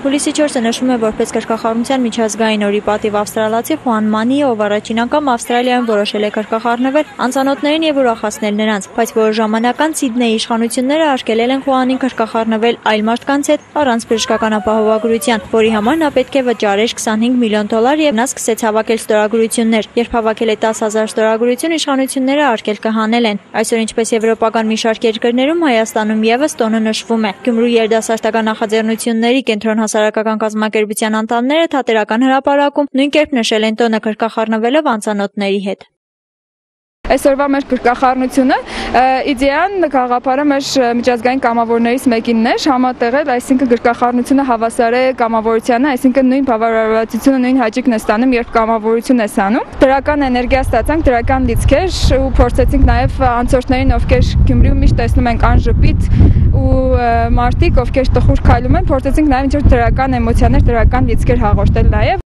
Հուլիսի 4-ը նշվում է որպես կրկախառնության միջազգային օրի պատիվ ավստրալացի Խուան Մանիը, ով առաջին անգամ Ավստրալիայում որոշել է կրկախառնվել անծանոթներին եւ ուրախացնել նրանց, բայց որոշ ժամանակ անց Սիդնեի իշխանությունները արգելել են Խուանին կրկախառնվել այլ մարդկանց հետ առանց բժշկական ապահովագրության, որի համար նա պետք է վճարեր $25 միլիոն եւ նա սկսեց հավաքել ստորագրություններ։ Երբ հավաքել է 10,000 ստորագրություն, իշխանությունները արգել կհանել են։ Այսօր, ինչպես եվրոպական մի շարք երկրներում, Հայաստանում եւս տոնը նշվում է։ Գյումրու երիտասարդական նախաձեռնությունների կենտրոն հասարակական կազմակերպության անդամները Թատերական հրապարակում նույն կերպ նշել են տոնը կրկախառնվելով անծանոթների հետ։ Այսօրվա մեր կրկախառնությունը իդեան գաղափարը մեր միջազգային կամավորներից մեկինն է համատեղել, այսինքն կրկախառնությունը հավասար է կամավորությանը, այսինքն նույն բավարարվածությունը, նույն հաճիկն է ստանում, երբ կամավորություն է ստանում։ Դրական էներգիա ստացանք, դրական լիցքեր ու փորձեցինք նաև անցորդներին, ովքեր Գյումրիում միշտ տեսնում ենք անժպիտ ու մարդիկ, ովքեր տխուր քայլում են, փորձեցինք նաև ինչ-որ դրական էմոցիաներ, դրական լիցքեր հաղորդել նաև